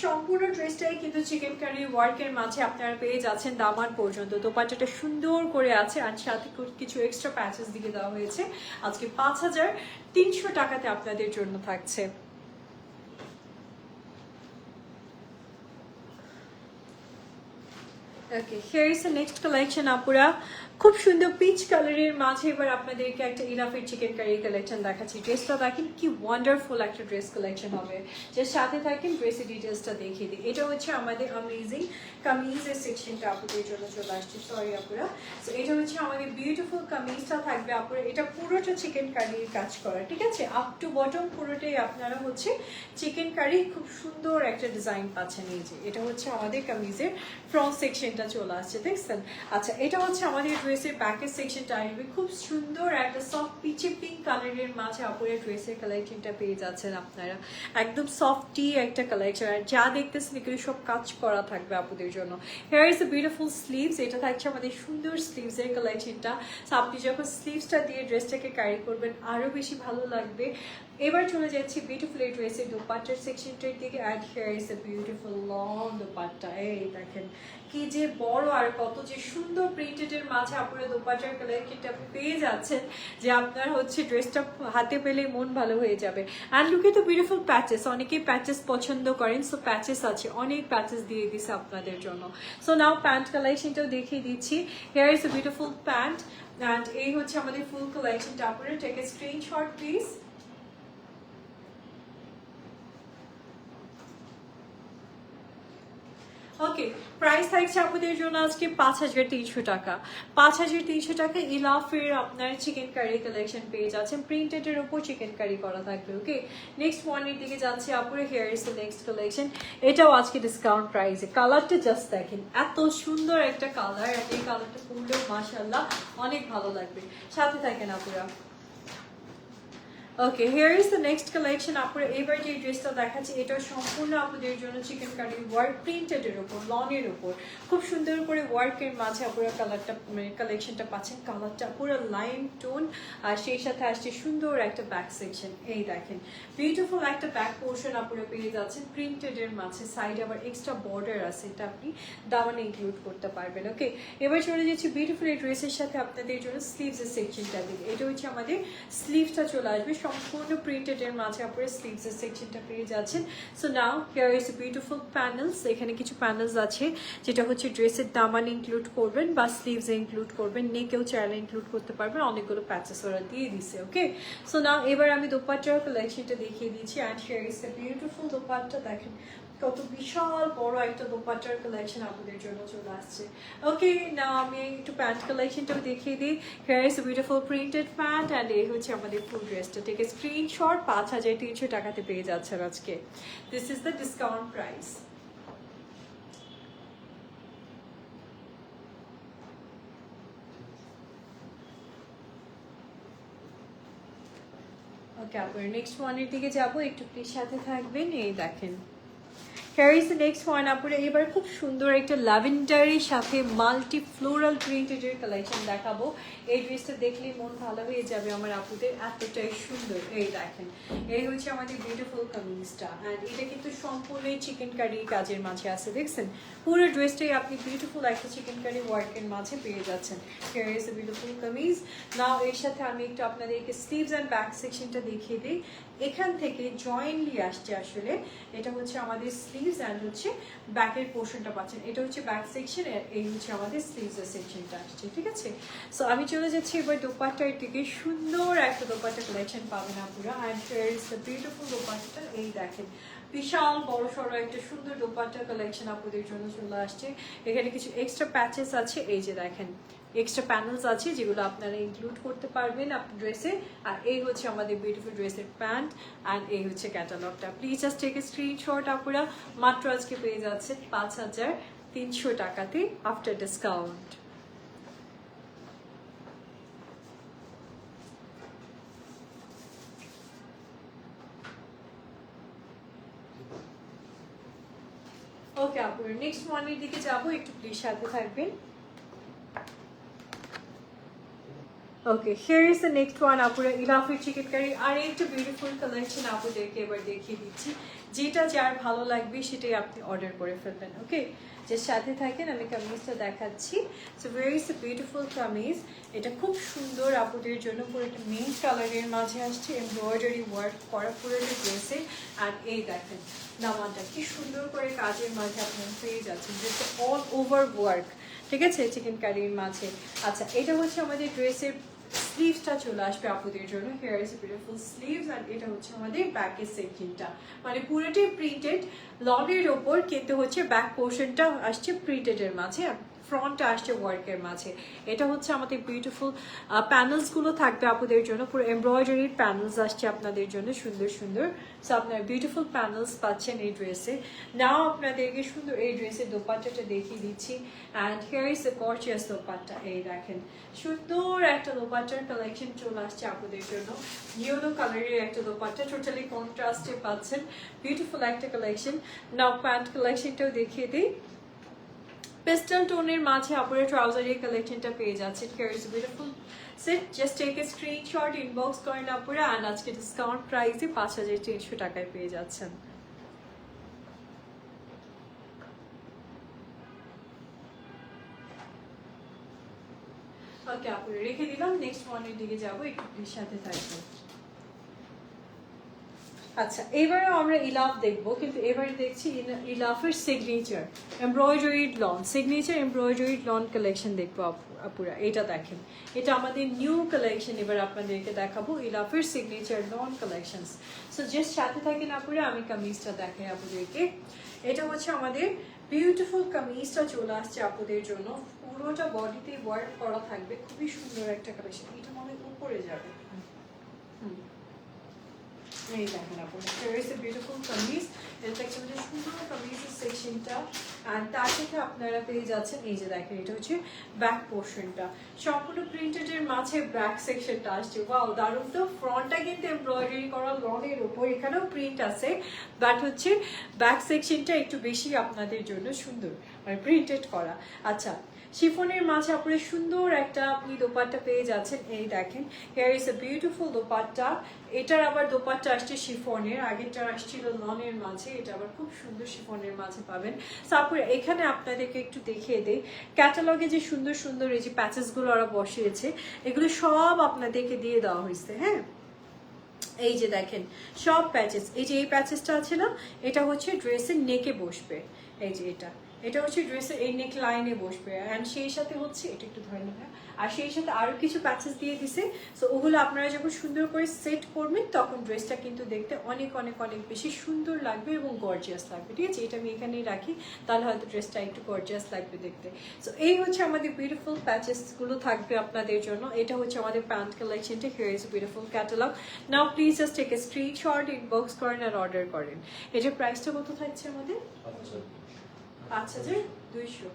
সম্পূর্ণ ড্রেসটাই কিন্তু চিকেন কারি ওয়ার্কের মাঝে আপনারা পেয়ে যাচ্ছেন দামান পর্যন্ত। দোপাট্টাটা সুন্দর করে আছে, আর সাথে কিছু এক্সট্রা প্যাচেস দিকে দেওয়া হয়েছে। আজকে 5300 টাকাতে আপনাদের জন্য থাকছে। Okay, here is the next collection আপুরা। খুব সুন্দর পিচ কালারের মাঝে এবার আপনাদেরকে একটা ইলাফের চিকেন কারি কালেকশন দেখাচ্ছি। ড্রেসটা দেখেন কি ওয়ান্ডারফুল একটা ড্রেস কালেকশন হবে, যে সাথে থাকেন ড্রেসের ডিটেলসটা দেখিয়ে দিই। এটা হচ্ছে আমাদের অ্যামেজিং কামিজের সেকশনটা আপুদের জন্য চলে আসছে, সরি আপুরা। তো এটা হচ্ছে আমাদের বিউটিফুল কামিজটা থাকবে আপুরা। এটা পুরোটা চিকেন কারির কাজ করা, ঠিক আছে, আপ টু বটম পুরোটাই আপনারা হচ্ছে চিকেন কারি খুব সুন্দর একটা ডিজাইন পাচ্ছেন। এই যে এটা হচ্ছে আমাদের কামিজের ফ্রন্ট সেকশনটা চলে আসছে, দেখছেন। আচ্ছা, এটা হচ্ছে আমাদের ড্রেসের ব্যাকের সেকশনটা আসবে খুব সুন্দর একটা সফট পিচে পিঙ্ক কালারের মাঝে আপুরের ড্রেসের কালেকশনটা পেয়ে যাচ্ছেন আপনারা। একদম সফটি একটা কালেকশন, আর যা দেখতেছেন এগুলো সব কাজ করা থাকবে আপুদের জন্য। Hair is a beautiful sleeves, এটা থাকছে আমাদের সুন্দর স্লিভসের কালেকশনটা। আপনি যখন স্লিভসটা দিয়ে ড্রেসটাকে ক্যারি করবেন আরও বেশি ভালো লাগবে। এবার চলে যাচ্ছি বিউটিফুল এই ড্রেসের দোপাট্টার সেকশনটার দিকে। And hair is a beautiful long dupatta, এই দেখেন কি যে বড় আর কত যে সুন্দর প্রিন্টেডের মাঝে আপনারা দোপাট্টার কালেকশনটা পেয়ে যাচ্ছেন, যে আপনার হচ্ছে ড্রেসটা হাতে পেলে মন ভালো হয়ে যাবে। And look at the beautiful patches, অনেকেই প্যাচেস পছন্দ করেন, সো প্যাচেস আছে, অনেক প্যাচেস দিয়ে দিছে আপনাদের জন্য। সো নাও প্যান্ট কালেকশনটাও দেখিয়ে দিচ্ছি। Here is a beautiful pant and এই হচ্ছে আমাদের ফুল কালেকশনটা। আপনারা take a screenshot please. Okay, price থাকছে আপনাদের জন্য আজকে 5300 টাকা। 5300 টাকা ইলাফের আপনার চিকেন কারি কালেকশন পেয়ে যাচ্ছেন, প্রিন্টেডের উপর চিকেন কারি করা থাকবে। ওকে, নেক্সট ওয়ানের দিকে যাচ্ছে আপুরে। Here is the next collection, এটাও আজকে ডিসকাউন্ট প্রাইসে। কালারটা জাস্ট দেখেন, এত সুন্দর একটা কালার, আর এই কালারটা পরলেও মাশাআল্লাহ অনেক ভালো লাগবে। সাথে থাকেন আপুরা। Okay, here is the next collection. আপনারা এবার যে ড্রেসটা দেখাচ্ছি এটা সম্পূর্ণ আপনাদের জন্য চিকেন কারি ওয়ার্ক প্রিন্টেডের উপর, লনের উপর খুব সুন্দর করে ওয়ার্কের মাঝে আপনারা কালারটা মানে কালেকশনটা পাচ্ছেন। কালারটা পুরো লাইম টোন, আর সেই সাথে আসছে সুন্দর একটা ব্যাক সেকশন। এই দেখেন বিউটিফুল একটা ব্যাক পোর্শন আপনারা পেয়ে যাচ্ছেন প্রিন্টেডের মাঝে। সাইডে আবার এক্সট্রা বর্ডার আছে, এটা আপনি দামানে ইনক্লুড করতে পারবেন। ওকে, এবার চলে যাচ্ছি বিউটিফুল এই ড্রেসের সাথে আপনাদের জন্য স্লিভসের সেকশনটা দিকে। এটা হচ্ছে আমাদের স্লিভসটা চলে আসবে সম্পূর্ণ প্রিন্টেডের মাঝে আপনারা স্লিভসের সেকশনটা পেয়ে যাচ্ছেন। So now here is beautiful panels, এখানে কিছু প্যানেলস আছে যেটা হচ্ছে ড্রেসের দামান ইনক্লুড করবেন বা স্লিভসে ইনক্লুড করবেন, নেকেও চাইলে ইনক্লুড করতে পারবেন, অনেকগুলো প্যাচেস ওরা দিয়ে দিছে। ওকে, সো নাও এবার আমি দোপাট্টার কালেকশনটা দেখিয়ে দিচ্ছি। And here is beautiful dupatta, দেখেন কত বিশাল বড় একটা দোপাট্টার কালেকশন আপনাদের জন্য চলে আসছে। ওকে, না আমি একটু প্যান্ট কালেকশনটাও দেখিয়ে দিই। Hair is beautiful printed pant and এই হচ্ছে আমাদের ফুল ড্রেসটা। থেকে স্ক্রিনশট 5300 টাকাতে পেয়ে যাচ্ছেন আজকে। This is the discount price. Okay, আপনার নেক্সট ওয়ানের দিকে যাবো, একটু প্লিজ সাথে থাকবেন। এই দেখেন Here is the next one. আপুরা এবার খুব সুন্দর একটা ল্যাভেন্ডারের সাথে মাল্টি ফ্লোরাল প্রিন্টেডের কালেকশন দেখাবো। এই ড্রেসটা দেখলেই মন ভালো হয়ে যাবে আমার আপুদের, এতটাই সুন্দর। এই দেখেন এই হচ্ছে আমাদের বিউটিফুল কামিজটা, অ্যান্ড এটা কিন্তু সম্পূর্ণই চিকেন কারি কাজের মাঝে আছে, দেখছেন পুরো ড্রেসটাই আপনি বিউটিফুল একটা চিকেন কারি ওয়ার্কের মাঝে পেয়ে যাচ্ছেন। Here is a beautiful kameez. নাও এর সাথে আমি একটু আপনাদেরকে স্লিভস অ্যান্ড ব্যাক সেকশনটা দেখিয়ে দিই। এখান থেকে জয়েন্টলি আসছে আসলে, এটা হচ্ছে আমাদের স্লিভস অ্যান্ড হচ্ছে ব্যাকের পোর্শনটা পাচ্ছেন। এটা হচ্ছে ব্যাক সেকশন, এই হচ্ছে আমাদের স্লিভসের সেকশনটা আসছে, ঠিক আছে। সো আমি চলে যাচ্ছি এবার দোপাট্টার দিকে। সুন্দর একটা দোপাট্টা কালেকশন পাবেন আপনারা। And here is the beautiful dupatta, এই দেখেন বিশাল বড় সড়ো একটা সুন্দর দোপাট্টার কালেকশন আপনাদের জন্য চলে আসছে। এখানে কিছু এক্সট্রা প্যাচেস আছে, এই যে দেখেন এক্সট্রা প্যানেলস আছে যেগুলো আপনারা ইনক্লুড করতে পারবেন আপনার ড্রেসে। আর এই হচ্ছে আমাদের বিউটিফুল ড্রেসের প্যান্ট অ্যান্ড এই হচ্ছে ক্যাটালগটা। Please just take a screenshot. আপনারা মাত্র আজকে পেয়ে যাচ্ছেন 5300 টাকাতে আফটার ডিসকাউন্ট। ওকে, আপনার নেক্সট ওয়ানের দিকে যাবো, একটু প্লিজ সাথে থাকবেন। Okay, here is the next one. আপুরা ইলাফি চিকেন কারি আর একটা বিউটিফুল কালেকশন আপুদেরকে এবার দেখিয়ে দিচ্ছি। যেটা যার ভালো লাগবে সেটাই আপনি অর্ডার করে ফেলবেন। ওকে, যে সাথে থাকেন, আমি কামিজটা দেখাচ্ছি। So very is the beautiful kameez, এটা খুব সুন্দর আপুদের জন্য। পুরো একটা মিন্ট কালারের মাঝে আসছে, এমব্রয়ডারি ওয়ার্ক করা পুরো ড্রেসে। আর এই দেখেন দামানটা কি সুন্দর করে কাজের মাঝে আপনারা পেয়ে যাচ্ছেন, যেটা অল ওভার ওয়ার্ক, ঠিক আছে চিকেন কারির মাঝে। আচ্ছা, এটা হচ্ছে আমাদের ড্রেসের স্লিভসটা চলে আসবে আপুদের জন্য। হেয়ার ইজ বিউটিফুল স্লিভস, আর এটা হচ্ছে আমাদের ব্যাকের সেকশনটা, মানে পুরোটাই প্রিন্টেড লনের ওপর, কিন্তু হচ্ছে ব্যাক পোর্শনটা আসছে প্রিন্টেডের মাঝে। ফ্রন্ট আসছে ওয়ার্কের মাঝে। এটা হচ্ছে আমাদের বিউটিফুল প্যানেলসগুলো থাকবে আপুদের জন্য, পুরো এমব্রয়ডারির প্যানেলস আসছে আপনাদের জন্য সুন্দর সুন্দর। সো আপনার বিউটিফুল প্যানেলস পাচ্ছেন এই ড্রেসে। নাও আপনাদেরকে সুন্দর এই ড্রেসের দোপাট্টাটা দেখিয়ে দিচ্ছি। And here is the gorgeous dupatta. এই দেখেন সুন্দর একটা দোপাট্টার কালেকশন চলে আসছে আপনাদের জন্য। ইয়েলো কালারের একটা দোপাট্টা, টোটালি কন্ট্রাস্টে পাচ্ছেন, বিউটিফুল একটা কালেকশন। নাও প্যান্ট কালেকশনটাও দেখিয়ে দিই। পেস্টাল টোনের মাঝে আপনারা ট্রাউজারের কালেকশনটা পেয়ে যাচ্ছেন। Here is beautiful set, just take a screenshot, inbox করেন আপনারা। অ্যান্ড আজকে ডিসকাউন্ট প্রাইসে 5300 টাকায় পেয়ে যাচ্ছেন। ওকে আপনারা রেখে দিলাম, নেক্সট ওয়ানের দিকে যাবো, একটু সাথে থাকবো। আচ্ছা এবারে আমরা ইলাফ দেখবো, কিন্তু এবারে দেখছি ইলাফের signature embroidered lawn, signature embroidered lawn collection দেখবো আপুরা। এটা দেখেন, এটা আমাদের নিউ কালেকশন, এবার আপনাদেরকে দেখাবো ইলাফের সিগনেচার লন কালেকশনস। সো জাস্ট সাথে থাকেন আপুরা, আমি কামিজটা দেখাই আপনাদেরকে। এটা হচ্ছে আমাদের বিউটিফুল কামিজটা চলে আসছে আপনাদের জন্য, পুরোটা বডিতে ওয়ার্ক করা থাকবে, খুবই সুন্দর একটা কালেকশন। এটা মনে উপরে যাবে, এই দেখেন আপনারা, here is a beautiful kameez. এটা একটা সুন্দর কামিজের সেকশনটা, আর তার সাথে আপনারা পেয়ে যাচ্ছেন এই যে দেখেন, এটা হচ্ছে ব্যাক পোর্শনটা, সম্পূর্ণ প্রিন্টেড এর মাঝে ব্যাক সেকশনটা আসছে। ওয়াও দারুণ তো, ফ্রন্টটা কিন্তু এমব্রয়ডারি করা লনের উপর, এখানেও প্রিন্ট আছে, বাট হচ্ছে ব্যাক সেকশনটা একটু বেশি আপনাদের জন্য সুন্দর, মানে প্রিন্টেড করা। আচ্ছা শিফনের মাঝে আপনারা সুন্দর একটা আপনি দোপাট্টা পেয়ে যাচ্ছেন, এই দেখেন here is a beautiful dupatta. এটার আবার দোপাট্টা আসছে শিফনের, আগেরটা আসছিল লনের মাঝে, এটা আবার খুব সুন্দর শিফনের মাঝে পাবেন। তারপরে এখানে আপনাদেরকে একটু দেখিয়ে দেই, ক্যাটালগে যে সুন্দর সুন্দর এই যে প্যাচেসগুলো ওরা বসিয়েছে, এগুলো সব আপনাদেরকে দিয়ে দেওয়া হয়েছে। হ্যাঁ এই যে দেখেন সব প্যাচেস, এই যে এই প্যাচেসটা আছে না, এটা হচ্ছে ড্রেসের নেকে বসবে, এই যে এটা হচ্ছে ড্রেসের এই নেক লাইনে বসবে। অ্যান্ড সেই সাথে হচ্ছে এটা একটু ধরে নেবে, আর সেই সাথে আরো কিছু প্যাচেস দিয়ে দিছে। সো ওগুলো আপনারা যখন সুন্দর করে সেট করবেন তখন ড্রেসটা কিন্তু দেখতে অনেক অনেক অনেক বেশি সুন্দর লাগবে এবং গর্জিয়াস লাগবে। ঠিক আছে, এটা আমি এখানেই রাখি, তাহলে হয়তো ড্রেসটা একটু গর্জিয়াস লাগবে দেখতে। সো এই হচ্ছে আমাদের বিউটিফুল প্যাচেসগুলো থাকবে আপনাদের জন্য। এটা হচ্ছে আমাদের প্যান্ট কালেকশনটা, here is beautiful catalogue. Now please just take a screenshot, inbox করেন আর অর্ডার করেন। এটার প্রাইসটা কত থাকছে আমাদের? 5200।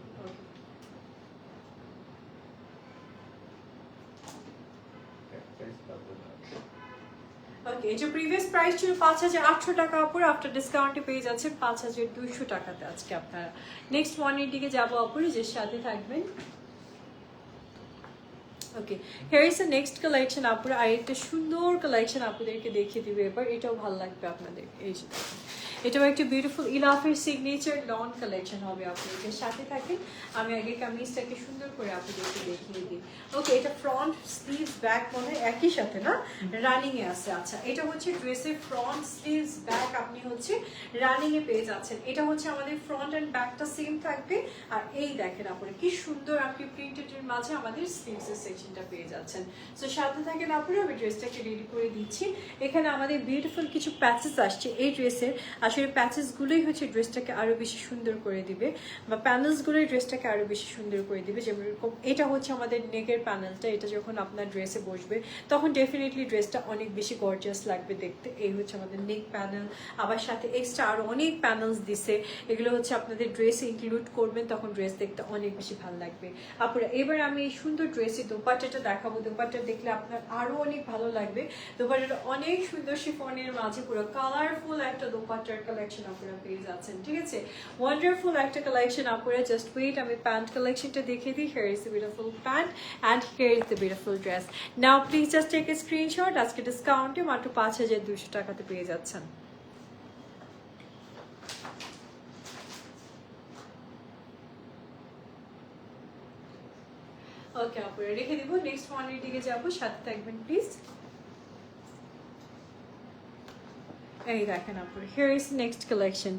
ওকে, এটা প্রিভিয়াস প্রাইস ছিল 5800 টাকা, আপুর আফটার ডিসকাউন্টে পেয়ে যাচ্ছেন 5200 টাকাতে আজকে আপনারা। নেক্সট ওয়ানের দিকে যাবো আপুর, যে সাথে থাকবেন। Okay, here is the next collection আপুরা, আর একটা সুন্দর কালেকশন আপনাদেরকে দেখিয়ে দিবে এবার, এটাও ভালো লাগবে আপনাদের। এই যে এটাও একটা বিউটিফুল ইলাফের সিগনেচার লন কালেকশন হবে আপনাদের। সাথে থাকেন, আমি আগে কামিজটাকে সুন্দর করে আপনাদেরকে দেখিয়ে দিই। ওকে, এটা ফ্রন্ট স্লিভস ব্যাক মনে হয় একই সাথে না, রানিং এ আছে। আচ্ছা এটা হচ্ছে ড্রেসের ফ্রন্ট স্লিভস ব্যাক, আপনি হচ্ছে রানিং এ পেয়ে যাচ্ছেন। এটা হচ্ছে আমাদের ফ্রন্ট এন্ড ব্যাকটা সেম থাকবে। আর এই দেখেন আপনারা কি সুন্দর আপনি প্রিন্টেড এর মাঝে আমাদের স্লিভস এর সেকশনটা পেয়ে যাচ্ছেন। সো সাথে থাকেন আপনারা, আমি ড্রেসটাকে রেডি করে দিচ্ছি। এখানে আমাদের বিউটিফুল কিছু প্যাচেস আসছে এই ড্রেসের, আসলে প্যাচেসগুলোই হচ্ছে ড্রেসটাকে আরো বেশি সুন্দর করে দিবে, বা প্যানেলসগুলোই ড্রেসটাকে আরো বেশি সুন্দর করে দিবে। যেমন এটা হচ্ছে আমাদের নেকের প্যানেলটা, এটা যখন আপনার ড্রেসে বসবে তখন ডেফিনেটলি ড্রেসটা অনেক বেশি গর্জিয়াস লাগবে দেখতে। এই হচ্ছে আমাদের নেক প্যানেল, আবার সাথে এক্সট্রা আরো অনেক প্যানেলস দিছে, এগুলো হচ্ছে আপনাদের ড্রেসে ইনক্লুড করবেন, তখন ড্রেস দেখতে অনেক বেশি ভালো লাগবে। আপনারা এবার আমি এই সুন্দর ড্রেসের দোপাট্টাটা দেখাবো, দোপাট্টা দেখলে আপনার আরো অনেক ভালো লাগবে। দোপাট্টাটা অনেক সুন্দর শিফনের মাঝে পুরো কালারফুল একটা দোপাট্টার কালেকশন আপনারা পেয়ে যাচ্ছেন। ঠিক আছে, ওয়ান্ডারফুল একটা কালেকশন আপনারা। জাস্ট ওয়েট, আমি প্যান্ট কালেকশনটা দেখিয়ে দিই। Here is the beautiful pant and here is the beautiful dress. Now please just take a screenshot, আজকে ডিসকাউন্টে মাত্র 5200 টাকাতে পেয়ে যাচ্ছেন। ওকে আপনারা রেখে দিব, নেক্সট ওয়ানের দিকে যাবো, সাথে থাকবেন প্লিজ। এই দেখেন আপনারা, হিয়ার ইজ নেক্সট কালেকশন।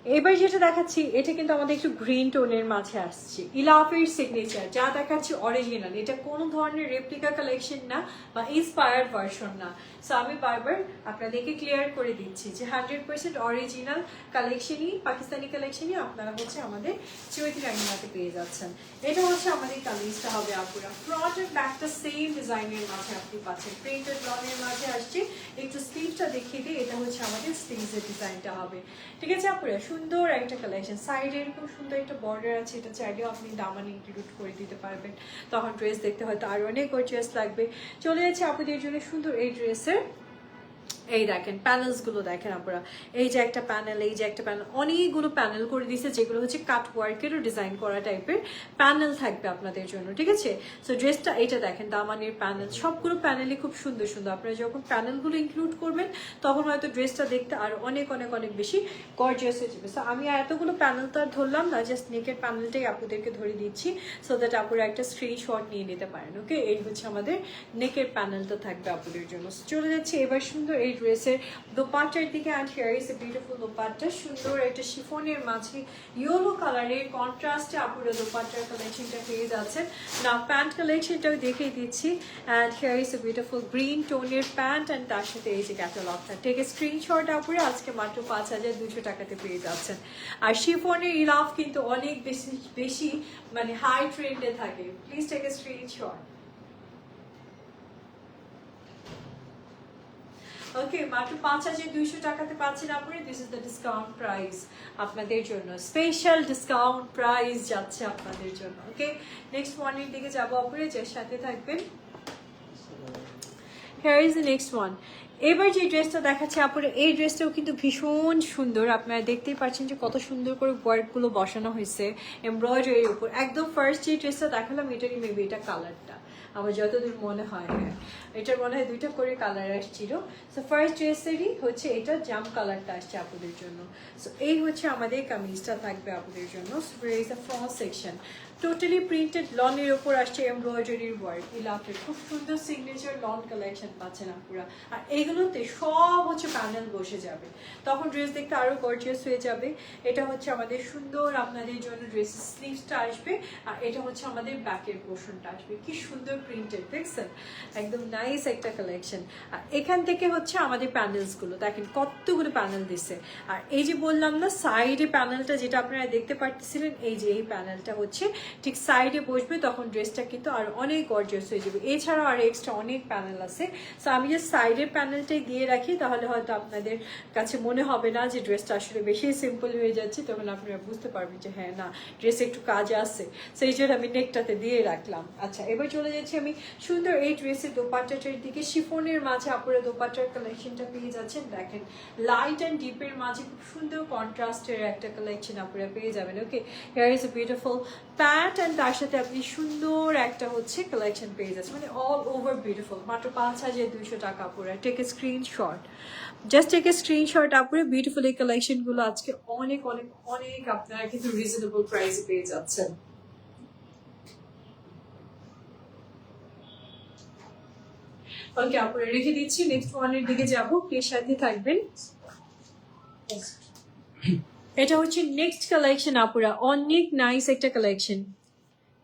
এবার যেটা দেখাচ্ছি এটা কিন্তু আমাদের একটু গ্রিন টোনের মাঝে আসছে, ইলাফের সিগনেচার। যা দেখাচ্ছি অরিজিনাল, এটা কোনো ধরনের রেপ্লিকা কালেকশন না বা ইন্সপায়ার্ড ভার্সন না। সো আমি বারবার আপনাদেরকে ক্লিয়ার করে দিচ্ছি যে 100% অরিজিনাল কালেকশনই, পাকিস্তানি কালেকশনই আপনারা হচ্ছে আমাদের চৈতি রাঙ্গিনাতে পেয়ে যাচ্ছেন। এটা হচ্ছে আমাদের কামিজটা হবে আপুরা, ফ্রন্ট এন্ড ব্যাকটা সেম ডিজাইনের মাঝে আপনি পাচ্ছেন, প্রিন্টেড লনের মাঝে আসছে। একটু স্লিভটা দেখিয়ে দিই, এটা হচ্ছে আমাদের স্লিভসের ডিজাইনটা হবে। ঠিক আছে আপুরা, সুন্দর একটা কালেকশন, সাইডে এরকম সুন্দর একটা বর্ডার আছে, এটা চাইলেও আপনি দামান ইনক্লুড করে দিতে পারবেন, তখন ড্রেস দেখতে হয়তো আরো অনেক গর্জিয়াস লাগবে। চলে যাচ্ছে আপনাদের জন্য সুন্দর এই ড্রেসের, এই দেখেন প্যানেলস গুলো দেখেন আপনারা, এই যে একটা প্যানেল, এই যে একটা প্যানেল, অনেকগুলো প্যানেল করে দিয়েছে যেগুলো হচ্ছে কাট ওয়ার্কেরও ডিজাইন করা টাইপের প্যানেল থাকবে আপনাদের জন্য। ঠিক আছে, সো ড্রেসটা এইটা দেখেন দামানের প্যানেল, সবগুলো প্যানেলই খুব সুন্দর সুন্দর। আপনারা যখন প্যানেলগুলো ইনক্লুড করবেন তখন হয়তো ড্রেসটা দেখতে আরো অনেক অনেক অনেক বেশি গর্জিয়াস হয়ে যাবে। সো আমি এতগুলো প্যানেল তো আর ধরলাম না, জাস্ট নেকের প্যানেলটাই আপনাদেরকে ধরে দিচ্ছি সো দ্যাট আপনারা একটা স্ক্রিনশট নিয়ে নিতে পারেন। ওকে, এই হচ্ছে আমাদের নেকের প্যানেলটা থাকবে আপনাদের জন্য। চলে যাচ্ছে এবার সুন্দর এই ড্রেসের দোপাট্টার দিকে। And here is a beautiful dupatta, সুন্দর একটা শিফনের মাঝে ইয়েলো কালারের কন্ট্রাস্টে আপুরা দোপাট্টার কালেকশনটা পেয়ে যাচ্ছেন। না প্যান্ট কালেকশনটাও দেখিয়ে দিচ্ছি। And here is a beautiful green টোনের প্যান্ট অ্যান্ড তার সাথে এই যে ক্যাটালগটা, টেক এ স্ক্রিনশট আপুরা, আজকে মাত্র 5200 টাকাতে পেয়ে যাচ্ছেন। আর শিফনের ইলাফ কিন্তু অনেক বেশি বেশি মানে হাই ট্রেন্ডে থাকে, প্লিজ টেক এ স্ক্রিনশট। ওকে, মাত্র 5200 টাকাতে পাচ্ছেন আপনারা। This is the discount price আপনাদের জন্য, স্পেশাল ডিসকাউন্ট প্রাইস যাচ্ছে আপনাদের জন্য। ওকে, নেক্সট ওয়ানের দিকে যাবো আপনারা, যার সাথে থাকবেন। Here is the next one. এবার যে ড্রেসটা দেখাচ্ছে আপনারা, এই ড্রেসটাও কিন্তু ভীষণ সুন্দর। আপনারা দেখতেই পাচ্ছেন যে কত সুন্দর করে ওয়ার্কগুলো বসানো হয়েছে এমব্রয়ডারির উপর। একদম ফার্স্ট যে ড্রেসটা দেখালাম এটারই মেবি এটা কালারটা আমার যতদূর মনে হয়। হ্যাঁ, এটার মনে হয় দুইটা করে কালার আসছিল। সো ফার্স্ট ড্রেসেরই হচ্ছে এটা জাম কালারটা আসছে আপনাদের জন্য। সো এই হচ্ছে আমাদের কামিজটা থাকবে আপনাদের জন্য। So is the front section, totally printed লনের উপর আসছে এমব্রয়ডারির ওয়ার্ক, ইলাফের খুব সুন্দর সিগনেচার লন কালেকশন পাচ্ছেন আপনারা। আর এইগুলোতে সব হচ্ছে প্যানেল বসে যাবে, তখন ড্রেস দেখতে আরো গর্জিয়াস হয়ে যাবে। এটা হচ্ছে আমাদের সুন্দর আপনাদের জন্য ড্রেসের স্লিভসটা আসবে, আর এটা হচ্ছে আমাদের ব্যাকের পোর্শনটা আসবে। কি সুন্দর প্রিন্টেড দেখছেন, একদম নাইস একটা কালেকশন। আর এখান থেকে হচ্ছে আমাদের প্যানেলস গুলো দেখেন কতগুলো প্যানেল দিছে। আর এই যে বললাম না সাইডে প্যানেলটা যেটা আপনারা দেখতে পারতেছিলেন, এই যে এই প্যানেলটা হচ্ছে ঠিক সাইডে বসবে, তখন ড্রেসটা কিন্তু আর অনেক গর্জিয়াস হয়ে যাবে। এছাড়াও আর এক্সট্রা অনেক প্যানেল আছে। সো আমি যে সাইডের প্যানেলটাই দিয়ে রাখি, তাহলে হয়তো আপনাদের কাছে মনে হবে না যে ড্রেসটা আসলে বেশি সিম্পল হয়ে যাচ্ছে, তখন আপনারা বুঝতে পারবেন যে হ্যাঁ না ড্রেসে একটু কাজ আছে, সেই জন্য আমি নেকটাতে দিয়ে রাখলাম। আচ্ছা, এবার চলে যাচ্ছি আমি সুন্দর এই ড্রেসের দোপাট্টাটার দিকে। শিফনের মাঝে আপনারা দোপাট্টার কালেকশনটা পেয়ে যাচ্ছেন। দেখেন লাইট অ্যান্ড ডিপের মাঝে খুব সুন্দর কন্ট্রাস্টের একটা কালেকশন আপনারা পেয়ে যাবেন। Okay, here is a beautiful pant and তার সাথে আপনি সুন্দর একটা হচ্ছে কালেকশন পেয়ে যাচ্ছেন, মানে অল ওভার বিউটিফুল। মাত্র 5200 টাকা পুরো। Take a screenshot, just take a screenshot আপুরে। বিউটিফুল এই কালেকশন গুলো আজকে অনেক অনেক অনেক আপনারা কিন্তু রিজনেবল প্রাইসে পেয়ে যাচ্ছেন। ওকে আপুরে, রেখে দিচ্ছি, নেক্সট ওয়ানের দিকে যাবো, প্লিজ সাথে থাকবেন। এটা হচ্ছে নেক্সট কালেকশন আপুরা, অনেক নাইস একটা collection.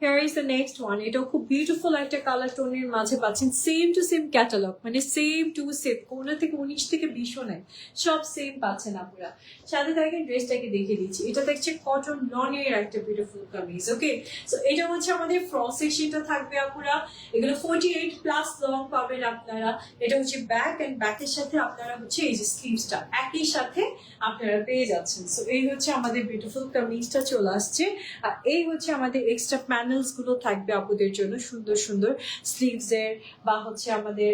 Here is the next one. এটাও খুব বিউটিফুল একটা কালার টোনের মাঝে পাচ্ছেন, সেম টু সেম ক্যাটালগ, মানে সেম টু সেম, কোনা থেকে 19 থেকে 20 নাই, সব সেম পাচ্ছেন আপনারা। সাথে থাকেন ড্রেসটাকে দেখে দিচ্ছি, এটা দেখছে কটন লনের একটা বিউটিফুল কামিজ। ওকে, সো এটা হচ্ছে আমাদের ফ্রন্ট সেকশনটা থাকবে আপুরা। এগুলো 48 প্লাস লং পাবেন আপনারা। এটা হচ্ছে ব্যাক এন্ড ব্যাকের সাথে আপনারা হচ্ছে এই যে স্লিভসটা একই সাথে আপনারা পেয়ে যাচ্ছেন। সো এই হচ্ছে আমাদের বিউটিফুল কামিজটা চলে আসছে। আর এই হচ্ছে আমাদের এক্সট্রা প্যানেলস গুলো থাকবে আপুদের জন্য, সুন্দর সুন্দর স্লিভস এর বা হচ্ছে আমাদের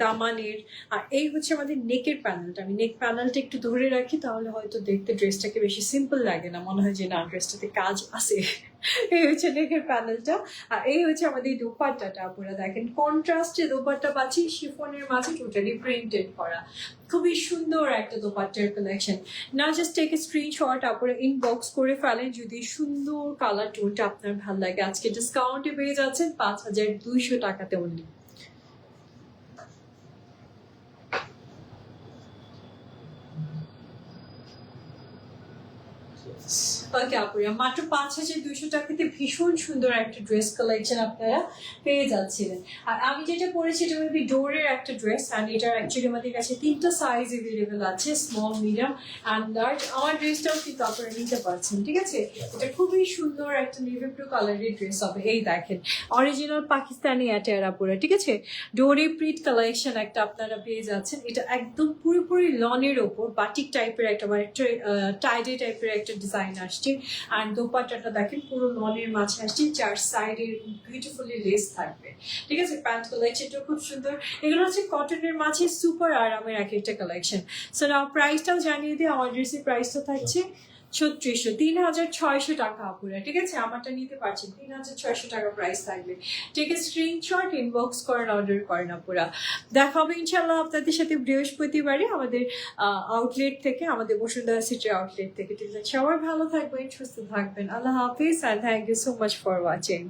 দামানের। আর এই হচ্ছে আমাদের নেকের প্যানেলটা, আমি নেক প্যানেলটা একটু ধরে রাখি, তাহলে হয়তো দেখতে ড্রেসটাকে বেশি সিম্পল লাগে না, মনে হয় যে না ড্রেসটাতে কাজ আছে। এই হচ্ছে নেকের প্যানেলটা। আর এই হচ্ছে আমাদের দোপাট্টাটা, আপনারা দেখেন কন্ট্রাস্টে দোপাট্টা পাচ্ছি, শিফনের মাঝে টোটালি প্রিন্টেড করা, খুবই সুন্দর একটা দোপাট্টার কালেকশন। না জাস্ট টেক এ স্ক্রিনশট, আপনারা ইনবক্স করে ফেলেন যদি সুন্দর কালার টোনটা আপনার ভালো লাগে। আজকে ডিসকাউন্টে পেয়ে যাচ্ছেন 5200 টাকাতে অনলি। ওকে আপুরা, মাত্র 5,200 টাকাতে ভীষণ সুন্দর একটা ড্রেস কালেকশন আপনারা পেয়ে যাচ্ছিলেন। আর আমি যেটা পরেছি এটা মেবি ডোরের একটা ড্রেস, অ্যান্ড এটার অ্যাকচুয়ালি আমাদের কাছে 3টা সাইজ অ্যাভেলেবেল আছে, স্মল, মিডিয়াম অ্যান্ড লার্জ। আমার ড্রেসটাও কিন্তু আপনারা নিতে পারছেন, ঠিক আছে? এটা খুবই সুন্দর একটা নেভি ব্লু কালারের ড্রেস হবে। এই দেখেন অরিজিনাল পাকিস্তানি অ্যাটায়ার আপুরা, ঠিক আছে? ডোরি প্রিন্ট কালেকশন একটা আপনারা পেয়ে যাচ্ছেন। এটা একদম পুরোপুরি লনের ওপর বাটিক টাইপের একটা টাইডে টাইপের একটা ডিজাইন আসছে। আর দোপাট্টাটা দেখেন পুরো লনের মাঝে আসছে, 4 সাইডে বিউটিফুলি লেস থাকবে, ঠিক আছে? প্যান্ট কালেকশনটা খুব সুন্দর। এগুলো হচ্ছে কটনের মাঝে সুপার আরামের এক একটা কালেকশন। সো নাও প্রাইসটাও জানিয়ে দিই। আমার ড্রেসের প্রাইসটা থাকছে 3600, 3,600 টাকা আপুরা, ঠিক আছে? আমারটা নিতে পারছেন, 3,600 টাকা প্রাইস থাকবে। ঠিক আছে, স্ক্রিনশট ইনবক্স করেন, অর্ডার করেন আপুরা। দেখা হবে ইনশাল্লাহ আপনাদের সাথে বৃহস্পতিবারে আমাদের আউটলেট থেকে, আমাদের বসুন্ধরা সিটি আউটলেট থেকে। ঠিক আছে, সবাই ভালো থাকবেন, সুস্থ থাকবেন। আল্লাহ হাফিজ, and thank you so much for watching.